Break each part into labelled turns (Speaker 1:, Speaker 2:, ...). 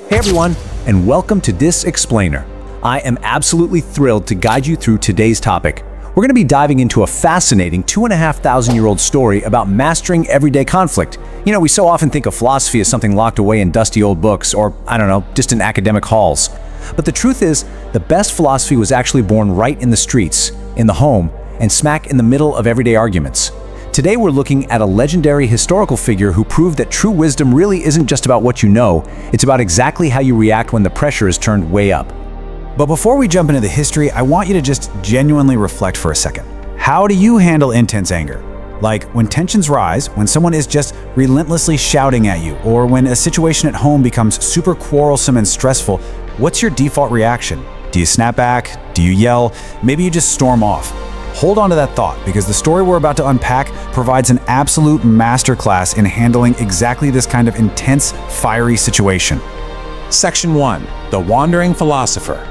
Speaker 1: Hey everyone, and welcome to This Explainer. I am absolutely thrilled to guide you through today's topic. We're going to be diving into a fascinating 2,500-year-old story about mastering everyday conflict. You know, we so often think of philosophy as something locked away in dusty old books or, just in academic halls. But the truth is, the best philosophy was actually born right in the streets, in the home, and smack in the middle of everyday arguments. Today we're looking at a legendary historical figure who proved that true wisdom really isn't just about what you know, it's about exactly how you react when the pressure is turned way up.
Speaker 2: But before we jump into the history, I want you to just genuinely reflect for a second. How do you handle intense anger? Like when tensions rise, when someone is just relentlessly shouting at you, or when a situation at home becomes super quarrelsome and stressful, what's your default reaction? Do you snap back? Do you yell? Maybe you just storm off. Hold on to that thought, because the story we're about to unpack provides an absolute masterclass in handling exactly this kind of intense, fiery situation.
Speaker 1: Section 1. The Wandering Philosopher.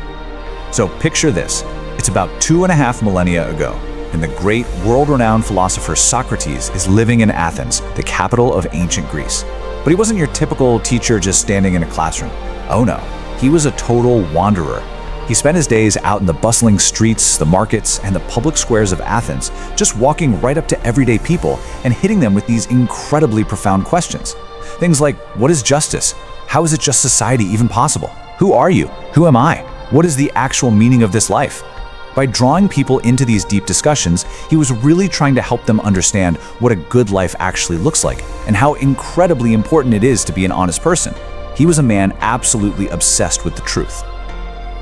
Speaker 1: So picture this. It's about 2.5 millennia ago, and the great world-renowned philosopher Socrates is living in Athens, the capital of ancient Greece. But he wasn't your typical teacher just standing in a classroom. Oh no, he was a total wanderer. He spent his days out in the bustling streets, the markets, and the public squares of Athens, just walking right up to everyday people and hitting them with these incredibly profound questions. Things like, what is justice? How is a just society even possible? Who are you? Who am I? What is the actual meaning of this life? By drawing people into these deep discussions, he was really trying to help them understand what a good life actually looks like and how incredibly important it is to be an honest person. He was a man absolutely obsessed with the truth.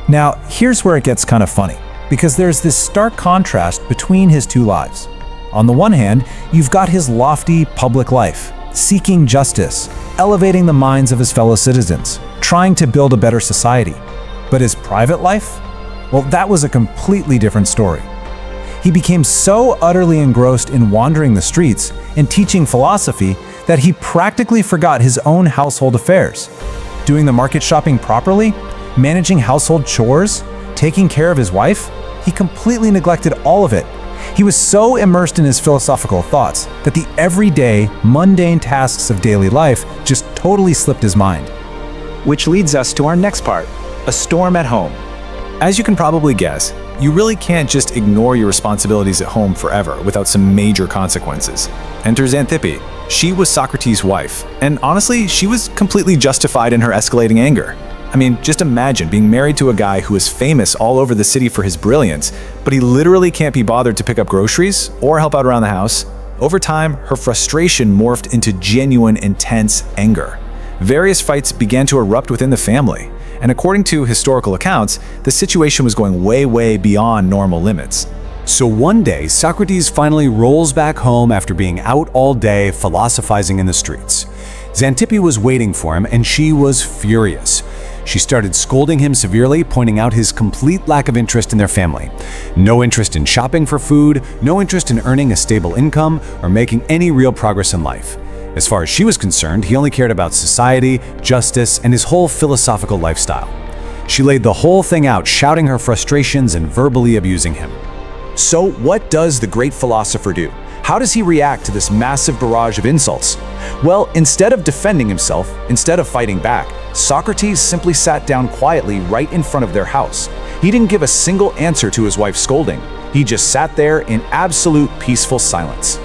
Speaker 3: Now, here's where it gets kind of funny, because there's this stark contrast between his two lives. On the one hand, you've got his lofty public life, seeking justice, elevating the minds of his fellow citizens, trying to build a better society. But his private life? Well, that was a completely different story. He became so utterly engrossed in wandering the streets and teaching philosophy that he practically forgot his own household affairs. Doing the market shopping properly? Managing household chores, taking care of his wife, he completely neglected all of it. He was so immersed in his philosophical thoughts that the everyday, mundane tasks of daily life just totally slipped his mind.
Speaker 2: Which leads us to our next part, a storm at home. As you can probably guess, you really can't just ignore your responsibilities at home forever without some major consequences. Enter Xanthippe. She was Socrates' wife, and honestly, she was completely justified in her escalating anger. I mean, just imagine being married to a guy who is famous all over the city for his brilliance, but he literally can't be bothered to pick up groceries or help out around the house. Over time, her frustration morphed into genuine, intense anger. Various fights began to erupt within the family, and according to historical accounts, the situation was going way beyond normal limits.
Speaker 1: So one day, Socrates finally rolls back home after being out all day philosophizing in the streets. Xanthippe was waiting for him, and she was furious. She started scolding him severely, pointing out his complete lack of interest in their family. No interest in shopping for food, no interest in earning a stable income, or making any real progress in life. As far as she was concerned, he only cared about society, justice, and his whole philosophical lifestyle. She laid the whole thing out, shouting her frustrations and verbally abusing him. So what does the great philosopher do? How does he react to this massive barrage of insults? Well, instead of defending himself, instead of fighting back, Socrates simply sat down quietly right in front of their house. He didn't give a single answer to his wife's scolding. He just sat there in absolute peaceful silence.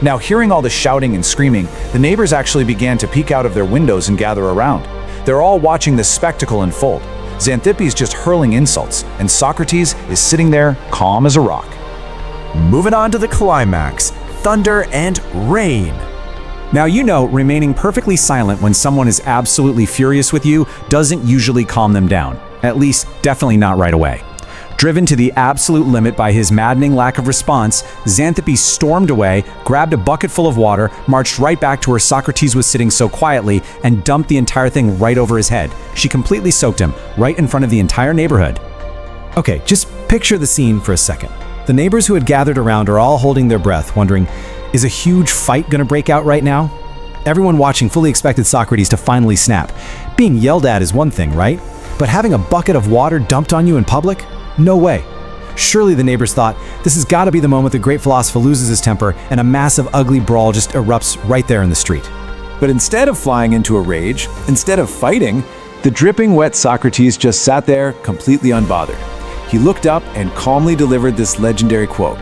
Speaker 1: Now, hearing all the shouting and screaming, the neighbors actually began to peek out of their windows and gather around. They're all watching this spectacle unfold. Xanthippe is just hurling insults, and Socrates is sitting there calm as a rock.
Speaker 3: Moving on to the climax, thunder and rain.
Speaker 1: Now, remaining perfectly silent when someone is absolutely furious with you doesn't usually calm them down. At least, definitely not right away. Driven to the absolute limit by his maddening lack of response, Xanthippe stormed away, grabbed a bucket full of water, marched right back to where Socrates was sitting so quietly, and dumped the entire thing right over his head. She completely soaked him, right in front of the entire neighborhood.
Speaker 3: Okay, just picture the scene for a second. The neighbors who had gathered around are all holding their breath, wondering, is a huge fight gonna break out right now? Everyone watching fully expected Socrates to finally snap. Being yelled at is one thing, right? But having a bucket of water dumped on you in public? No way. Surely the neighbors thought, this has got to be the moment the great philosopher loses his temper and a massive ugly brawl just erupts right there in the street.
Speaker 2: But instead of flying into a rage, instead of fighting,
Speaker 1: The dripping wet Socrates just sat there, completely unbothered. He looked up and calmly delivered this legendary quote.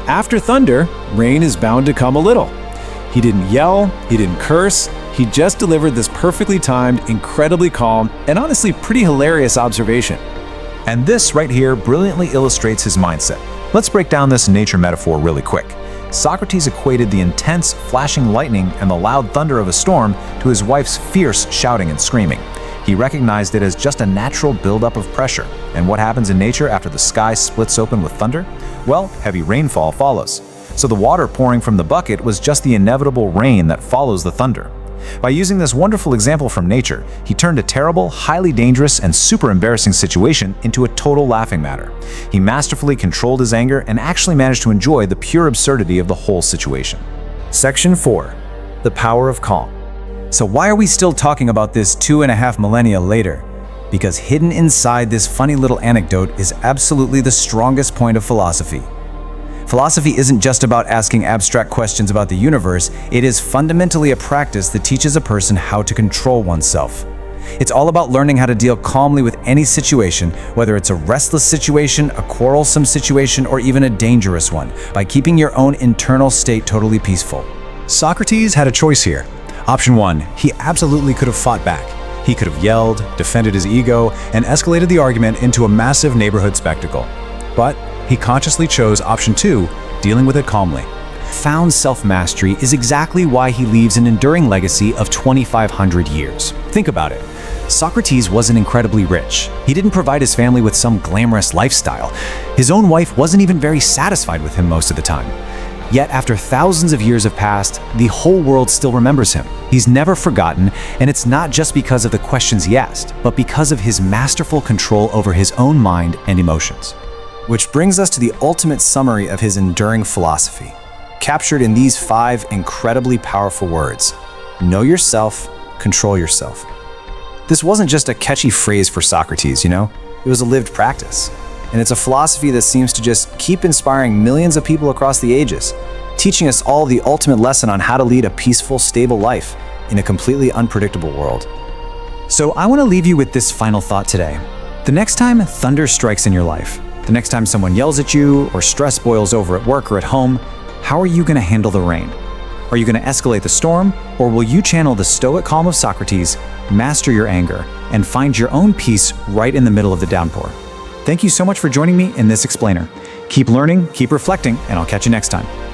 Speaker 1: After thunder, rain is bound to come a little. He didn't yell, he didn't curse, he just delivered this perfectly timed, incredibly calm, and honestly pretty hilarious observation.
Speaker 2: And this right here brilliantly illustrates his mindset. Let's break down this nature metaphor really quick. Socrates equated the intense, flashing lightning and the loud thunder of a storm to his wife's fierce shouting and screaming. He recognized it as just a natural buildup of pressure. And what happens in nature after the sky splits open with thunder? Well, heavy rainfall follows. So the water pouring from the bucket was just the inevitable rain that follows the thunder. By using this wonderful example from nature, he turned a terrible, highly dangerous, and super embarrassing situation into a total laughing matter. He masterfully controlled his anger and actually managed to enjoy the pure absurdity of the whole situation.
Speaker 3: Section 4. The power of calm. So why are we still talking about this 2.5 millennia later? Because hidden inside this funny little anecdote is absolutely the strongest point of philosophy. Philosophy isn't just about asking abstract questions about the universe, it is fundamentally a practice that teaches a person how to control oneself. It's all about learning how to deal calmly with any situation, whether it's a restless situation, a quarrelsome situation, or even a dangerous one, by keeping your own internal state totally peaceful.
Speaker 1: Socrates had a choice here. Option 1, he absolutely could have fought back. He could have yelled, defended his ego, and escalated the argument into a massive neighborhood spectacle. But he consciously chose option 2, dealing with it calmly. Found self-mastery is exactly why he leaves an enduring legacy of 2,500 years. Think about it. Socrates wasn't incredibly rich. He didn't provide his family with some glamorous lifestyle. His own wife wasn't even very satisfied with him most of the time. Yet after thousands of years have passed, the whole world still remembers him. He's never forgotten, and it's not just because of the questions he asked, but because of his masterful control over his own mind and emotions. Which brings us to the ultimate summary of his enduring philosophy, captured in these 5 incredibly powerful words. Know yourself, control yourself. This wasn't just a catchy phrase for Socrates, you know? It was a lived practice. And it's a philosophy that seems to just keep inspiring millions of people across the ages, teaching us all the ultimate lesson on how to lead a peaceful, stable life in a completely unpredictable world. So I want to leave you with this final thought today. The next time thunder strikes in your life, the next time someone yells at you or stress boils over at work or at home, how are you going to handle the rain? Are you going to escalate the storm, or will you channel the stoic calm of Socrates, master your anger, and find your own peace right in the middle of the downpour? Thank you so much for joining me in this explainer. Keep learning, keep reflecting, and I'll catch you next time.